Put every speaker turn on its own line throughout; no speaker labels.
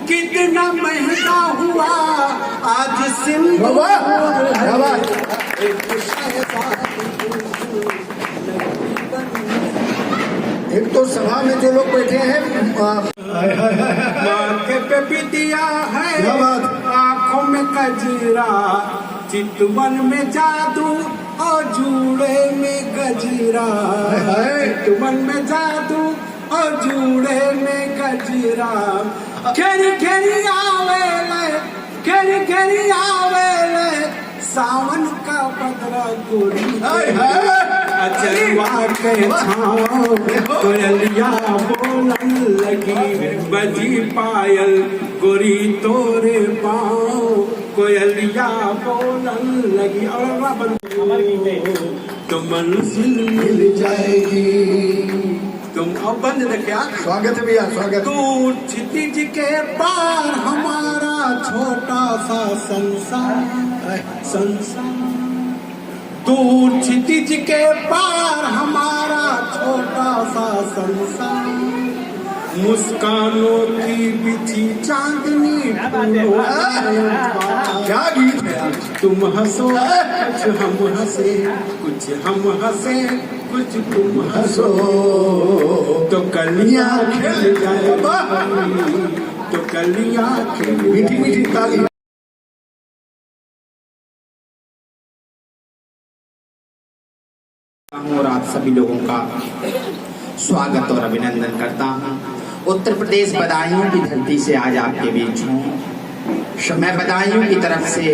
कितना महंगा हुआ आज सिंधु।
एक तो सभा में जो लोग बैठे हैं
माथे पे बिटिया है, आंखों में कजरा, चितवन में जादू और जूड़े में गजरा। चितवन में जादू और जूड़े में गजरा। घेरी घेरी आवेले, घेरी घेरी आवेले, सावन का बदरा गोरी। अचरवा के छाँव कोयलिया बोलन लगी, बजी पायल गोरी तोरे पाँव, कोयलिया बोलन लगी। और तो मंजिल मिल जाएगी। तुम अब बंद न क्या?
स्वागत है भैया, स्वागत।
तू क्षितिज के पार हमारा छोटा सा संसार, दूर क्षितिज के पार हमारा छोटा सा संसार। मुस्कानों की बिछी चांदनी,
क्या गीत है?
तुम हंसो कुछ हम हंसे, कुछ हम हंसे कुछ तुम हंसो, तो कलियां खिल जाएगी, तो कलियां खिल।
मीठी मीठी ताली।
और आप सभी लोगों का स्वागत और अभिनंदन करता हूं। उत्तर प्रदेश बदायूं की धरती से आज आपके बीच हूँ। मैं बदायूं की तरफ से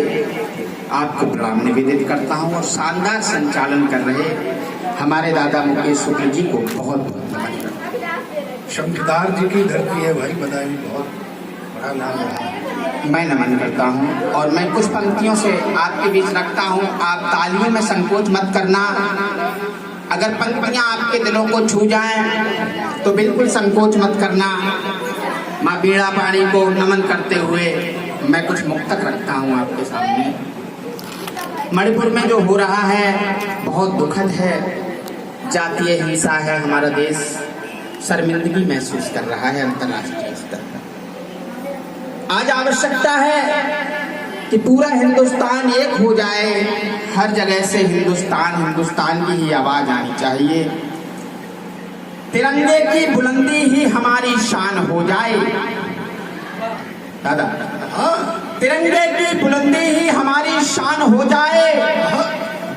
आपको प्रणाम निवेदित करता हूं और शानदार संचालन कर रहे हमारे दादा मुकेश शुक्ल जी को बहुत बहुत नमन करता हूं।
शंखदार जी की धरती है भाई, बदायूं बहुत बड़ा नाम है।
मैं नमन करता हूं और मैं कुछ पंक्तियों से आपके बीच रखता हूं। आप तालियों में संकोच मत करना। अगर पंक्तियां आपके दिलों को छू जाएं तो बिल्कुल संकोच मत करना। माँ बीड़ा पाणी को नमन करते हुए मैं कुछ मुक्तक रखता हूं आपके सामने। मणिपुर में जो हो रहा है बहुत दुखद है। जातीय हिंसा है, हमारा देश शर्मिंदगी महसूस कर रहा है अंतर्राष्ट्रीय स्तर पर। आज आवश्यकता है कि पूरा हिंदुस्तान एक हो जाए। हर जगह से हिंदुस्तान हिंदुस्तान की ही आवाज आनी चाहिए। तिरंगे की बुलंदी ही हमारी शान हो जाए। दादा, तिरंगे की बुलंदी ही हमारी शान हो जाए।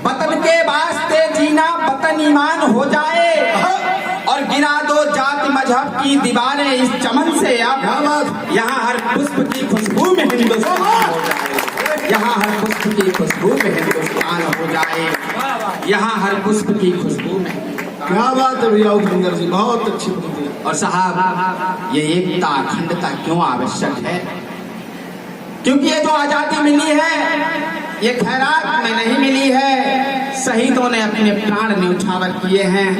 वतन के वास्ते जीना वतन ईमान हो जाए। और गिरा दो जाति मजहब की दीवारें इस चमन से। अब यहाँ हर पुष्प की खुशबू में हिंदुस्तान हो जाए। यहाँ हर पुष्प की खुशबू में हिंदुस्तान हो जाए। यहाँ हर पुष्प की खुशबू में।
क्या बात है भैया उपेंद्र जी, बहुत अच्छी पंक्ति है।
और साहब, ये एकता अखंडता क्यों आवश्यक है? क्योंकि ये जो आजादी मिली है ये खैरात में नहीं मिली है। शहीदों ने अपने प्राण न्यौछावर किए हैं।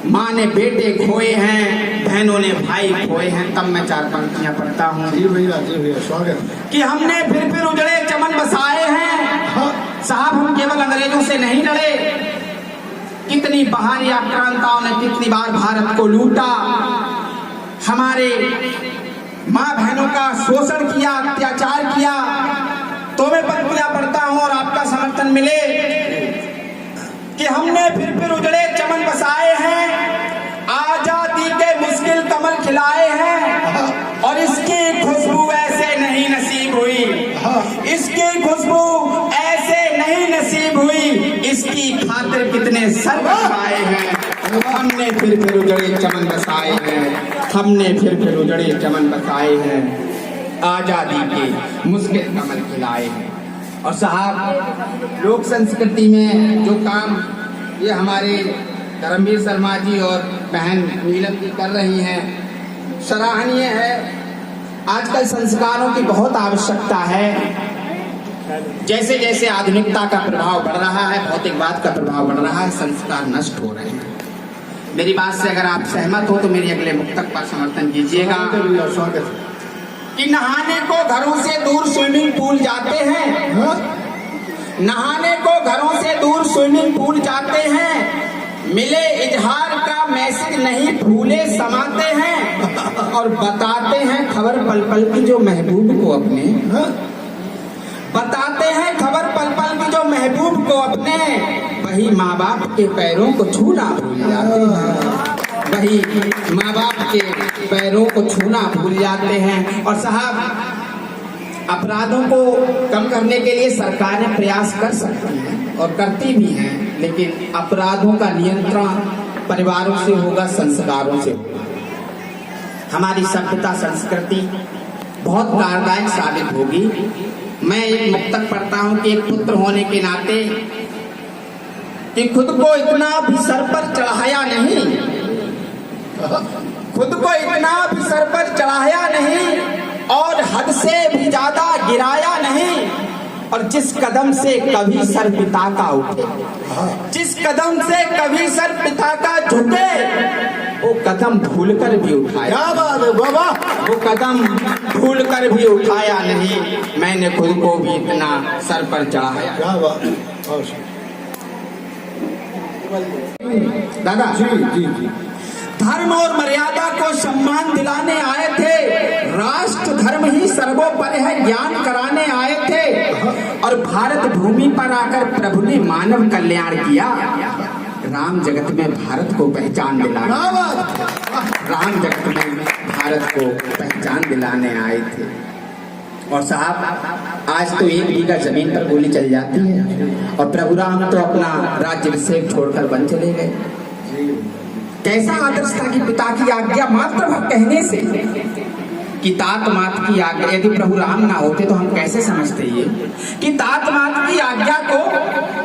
माँ ने बेटे खोए हैं, बहनों ने भाई खोए हैं। तब मैं चार पंक्तियां पढ़ता हूँ।
जी भैया स्वागत।
कि हमने फिर उजड़े चमन बसाए हैं। साहब, हम केवल अंग्रेजों से नहीं लड़े। कितनी बाहरी आक्रांताओं ने कितनी बार भारत को लूटा। हमारे माँ बहनों का शोषण किया, अत्याचार किया। तो मैं पंक्तियां पढ़ता हूँ और आपका समर्थन मिले। कि हमने फिर उजड़े चमन बसाए हैं, आजादी के मुश्किल कमल खिलाए हैं। और इसकी खुशबू ऐसे नहीं नसीब हुई, इसकी खुशबू ऐसे नहीं नसीब हुई। इसकी खातिर कितने सर बसाए हैं। हमने फिर उजड़े चमन बसाए हैं। हमने फिर उजड़े चमन बसाए हैं। आजादी के मुश्किल कमल खिलाए हैं। और साहब, लोक संस्कृति में जो काम ये हमारे धर्मवीर शर्मा जी और बहन नीलम जी कर रही हैं, सराहनीय है। आजकल संस्कारों की बहुत आवश्यकता है। जैसे जैसे आधुनिकता का प्रभाव बढ़ रहा है, भौतिकवाद का प्रभाव बढ़ रहा है, संस्कार नष्ट हो रहे हैं। मेरी बात से अगर आप सहमत हो तो मेरी अगले मुक्तक पर समर्थन कीजिएगा।
स्वागत।
कि नहाने को घरों से दूर स्विमिंग पूल जाते हैं। नहाने को घरों से दूर स्विमिंग पूल जाते हैं। मिले इजहार का मैसेज नहीं फूले समाते हैं। और बताते हैं खबर पल पल की जो महबूब को अपने, बताते हैं खबर पल पल की जो महबूब को अपने, वही माँ बाप के पैरों को छूना भूल जाते हैं, वही माँ बाप के पैरों को छूना भूल जाते हैं। और साहब, अपराधों को कम करने के लिए सरकारें प्रयास कर सकती हैं और करती भी हैं, लेकिन अपराधों का नियंत्रण परिवारों से होगा, संस्कारों से होगा। हमारी सभ्यता संस्कृति बहुत लाभदायक साबित होगी। मैं एक मुक्तक पढ़ता हूँ कि एक पुत्र होने के नाते कि खुद को इतना भी सर पर चढ़ाया नहीं, खुद को इतना भी सर पर चढ़ाया नहीं और हद से भी ज्यादा गिराया नहीं, और जिस कदम से कभी सर पिता का उठे, जिस कदम से कभी सर पिता का झुके, वो कदम भूलकर भी उठाया।
क्या बात है बाबा,
वो कदम भूलकर भी उठाया नहीं, मैंने खुद को भी इतना सर पर चढ़ाया।
क्या बात है।
दादा
जी जी जी,
धर्म और मर्यादा को सम्मान दिलाने आए थे, राष्ट्र धर्म ही सर्वोपरि है ज्ञान कराने आए थे, और भारत भूमि पर आकर प्रभु ने मानव कल्याण किया। राम जगत में भारत को पहचान दिलाने, राम जगत में भारत को पहचान दिलाने आए थे। और साहब, आज तो 1 बीघा जमीन पर गोली चल जाती है और प्रभु राम तो अपना राज्याभिषेक छोड़कर वन चले गए। कैसा आदर्श था कि पिता की आज्ञा मात्र कहने से, कि तात मात की आज्ञा, यदि प्रभु राम ना होते तो हम कैसे समझते ये कि तात मात की आज्ञा को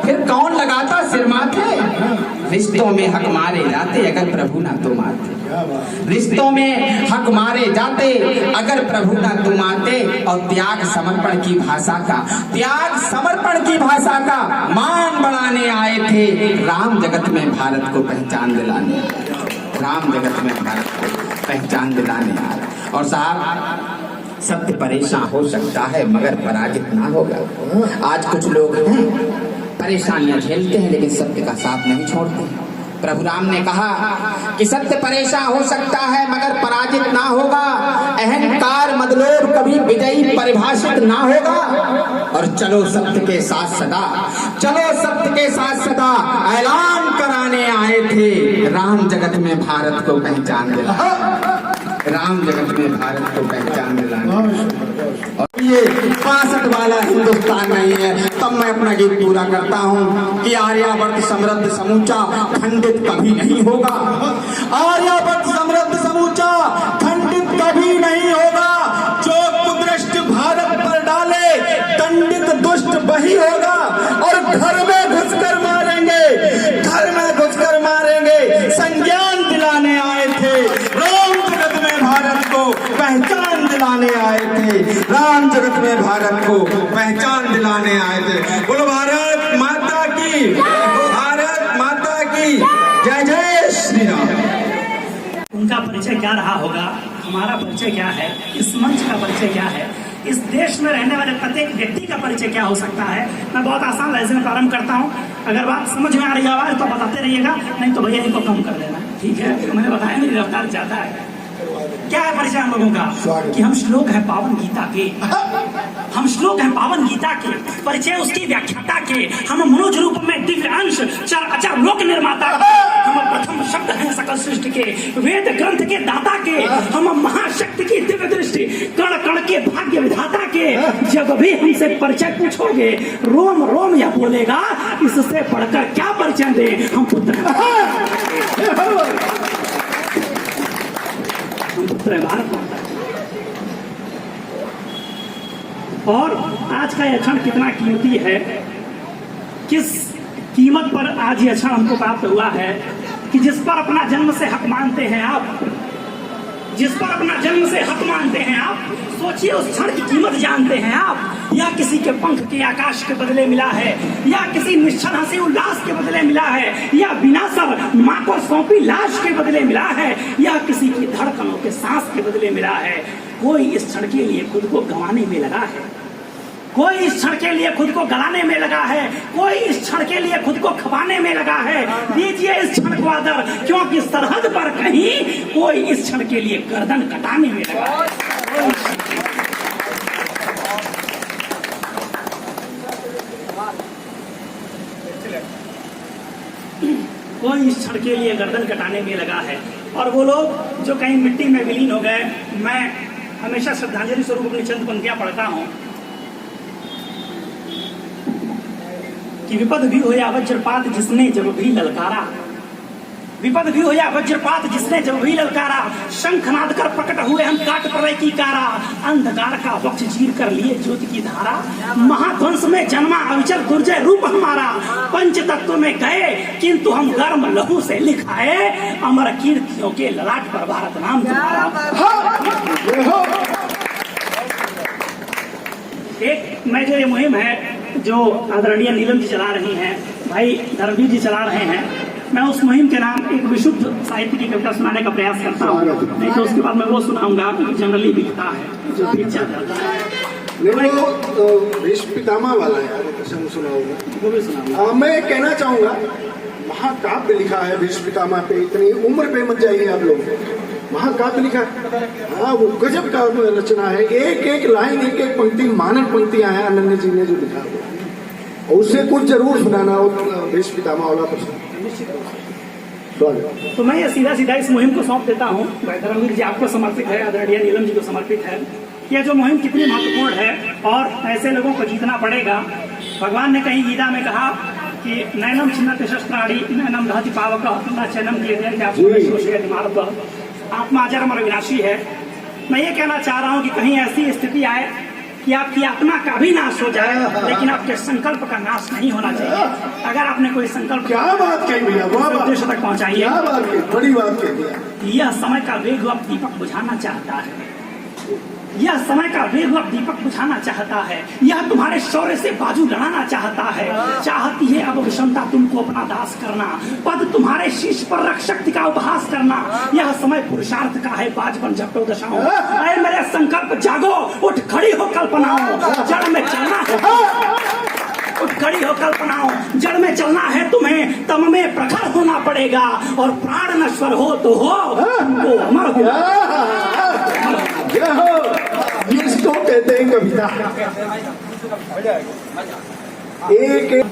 फिर कौन लगाता सिर माथे। रिश्तों में हक मारे जाते अगर प्रभु ना तुम आते, रिश्तों में हक मारे जाते अगर प्रभु ना तुम आते। और त्याग समर्पण की भाषा का, त्याग समर्पण की भाषा का मान बढ़ाने आए थे, राम जगत में भारत को पहचान दिलाने, राम जगत में भारत को पहचान दिलाने आए। और साहब, सत्य परेशान हो सकता है मगर पराजित ना होगा। आज कुछ लोग हैं परेशानियां झेलते हैं लेकिन सत्य का साथ नहीं छोड़ते। प्रभु राम ने कहा कि सत्य परेशान हो सकता है मगर पराजित ना होगा, अहंकार मदलोभ कभी विजयी परिभाषित ना होगा। और चलो सत्य के साथ सदा, चलो सत्य के साथ सदा ऐलान कराने आए थे, राम जगत में भारत को पहचान दिला, राम जगत में भारत को पहचान दिलाने। और ये 65 वाला हिंदुस्तान नहीं है। तब मैं अपना गीत पूरा करता हूँ कि आर्यावर्त समृद्ध समूचा खंडित कभी नहीं होगा, आर्यावर्त समृद्ध समूचा खंडित कभी नहीं होगा। जो कुदृष्ट भारत पर डाले दंडित दुष्ट वही होगा। और घर में घुसकर मारेंगे, घर में घुसकर मारेंगे, संज्ञान दिलाने आए थे, राम जगत में भारत को पहचान दिलाने आए थे, राम जगत में भारत को पहचान दिलाने आए थे। बोलो भारत माता की, भारत माता की जय, जय श्री राम।
उनका परिचय क्या रहा होगा, हमारा परिचय क्या है, इस मंच का परिचय क्या है, इस देश में रहने वाले प्रत्येक व्यक्ति का परिचय क्या हो सकता है। मैं बहुत आसान लहजे में प्रारंभ करता हूँ। अगर बात समझ में आ रही आवाज तो बताते रहिएगा, नहीं तो भैया इनको कम कर देना, ठीक है। मैंने बताया मेरी रफ्तार ज्यादा है। क्या है परिचय हम लोगों का कि हम श्लोक है पावन गीता के, हम श्लोक है पावन गीता के, परिचय उसकी व्याख्याता के, हम मनोज रूप में दिव्य अंश चार अचार लोक निर्माता के, हम प्रथम शब्द हैं सकल सृष्टि के, वेद ग्रंथ के दाता के, हम महाशक्ति की दिव्य दृष्टि, कण कण के भाग्य विधाता के। जब भी हमसे परिचय पूछोगे रोम रोम या बोलेगा, इससे पढ़कर क्या परिचय दे हम पुत्र भारत माता। और आज का यह क्षण कितना कीमती है, किस कीमत पर आज यह क्षण हमको प्राप्त हुआ है कि जिस पर अपना जन्म से हक मानते हैं आप, जिस पर अपना जन्म से हक मानते हैं आप, सोचिए उस क्षण की कीमत जानते हैं आप। या किसी के पंख के आकाश के बदले मिला है, या किसी निश्चल हंसी उल्लास के बदले मिला है, या बिना सर माँ को सौंपी लाश के बदले मिला है, या किसी की धड़कनों के सांस के बदले मिला है। कोई इस क्षण के लिए खुद को गंवाने में लगा है, कोई इस क्षण के लिए खुद को गलाने में लगा है, कोई इस क्षण के लिए खुद को खपाने में लगा है। दीजिए इस क्षण को आदर, क्योंकि सरहद पर कहीं कोई इस क्षण के लिए गर्दन कटाने में लगा है। कोई इस क्षण के लिए गर्दन कटाने में लगा है। और वो लोग जो कहीं मिट्टी में विलीन हो गए, मैं हमेशा श्रद्धांजलि स्वरूप अपनी चंद पंक्तियां पढ़ता हूं कि विपद भी हो या वज्रपात जिसने जब भी ललकारा, विपद भी हो या वज्रपात जिसने जब भी ललकारा, शंखनाद कर प्रकट हुए हम काट प्रलय की कारा, अंधकार का वक्ष चीर कर लिए ज्योति की धारा, महाध्वंस में जन्मा अविचल दुर्जय रूप हमारा, पंच तत्व में गए किंतु हम गर्म लहू से लिखाए, अमर कीर्तियों के ललाट पर भारत नाम तुम्हारा। एक मैं जो ये मुहिम है जो आदरणीय नीलम जी चला रही हैं, भाई धर्मवीर जी चला रहे हैं, मैं उस मुहिम के नाम एक विशुद्ध साहित्य की कविता सुनाने का प्रयास करता हूँ। नहीं तो उसके बाद मैं वो सुनाऊंगा जो जनरली बिकता है, जो बेचा जाता है।
नहीं वो भीष्म पितामह वाला है, कसम सुनाऊंगा,
वो भी सुनाऊंगा।
मैं कहना चाहूंगा महाकाव्य लिखा है भीष्म पितामह पे, इतनी उम्र पे मत जाइए आप लोग, महाकाव्य लिखा। हाँ वो गजब का रचना है, एक एक लाइन एक एक पंक्ति मानव पंक्तियां हैं अनन्य जी ने जो लिखा हुआ, और उससे कुछ जरूर सुनाना हो भीष्म पितामह वाला प्रश्न।
तो मैं ये सीधा सीधा इस मुहिम को सौंप देता हूँ। धर्मवीर जी आपको समर्पित है, आदरणीय नीलम जी को समर्पित है। यह जो मुहिम कितनी महत्वपूर्ण है और ऐसे लोगों को जीतना पड़ेगा। भगवान ने कहीं गीता में कहा कि नैनम छिन्नति शस्त्राणि नैनम दहति पावकः न चैनम क्रियते आत्मा अजर और विनाशी है। मैं ये कहना चाह रहा हूँ कि कहीं ऐसी स्थिति आए कि आपकी आत्मा का भी नाश हो जाए, लेकिन आपके संकल्प का नाश नहीं होना चाहिए। अगर आपने कोई संकल्प,
क्या बात कही भैया,
उद्देश्य तक पहुंचाइए।
क्या बात कही, बड़ी बात कही।
यह समय का वेग अब दीपक बुझाना चाहता है, यह समय का वेग अब दीपक बुझाना चाहता है, यह तुम्हारे शौर्य से बाजू लड़ाना चाहता है। चाहती है अब विषमता तुमको अपना दास करना, पद तुम्हारे शीश पर रख शक्ति का उपहास करना। यह समय पुरुषार्थ का है, बाज बन झपटो दशाओं। अरे मेरे संकल्प जागो, उठ खड़ी हो कल्पनाओं, जड़ में चलना है, उठ खड़ी हो कल्पनाओं, जड़ में चलना है तुम्हें, तम में प्रखर होना पड़ेगा, और प्राण नश्वर हो तो हो, तुमको अमर हो।
इसको कहते हैं कविता। एक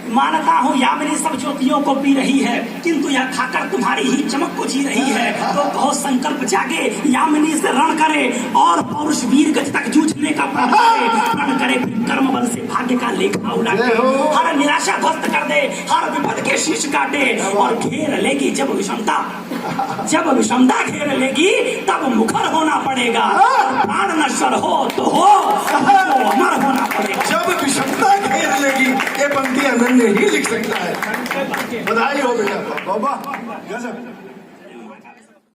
मानता हूँ यामिनी सब ज्योतियों को पी रही है, किंतु यह खाकर तुम्हारी ही चमक को जी रही है। तो कहो संकल्प जागे, यामिनी से रण करे, और पौरुष वीर गज तक जूझने का प्रण करे, फिर कर्म बल से भाग्य का लेखा उलाटे, हर निराशा ध्वस्त कर दे, हर विपद के शीश काटे, और घेर लेगी जब विषमता, जब विषमता घेर लेगी तब मुखर होना पड़ेगा। प्राण नश्वर हो तो हो, तो अमर होना पड़ेगा।
जब विषमता घेर लेगी, ये पंक्ति अनन्य ही लिख सकता है। बधाई हो बेटा, बाबा गजब।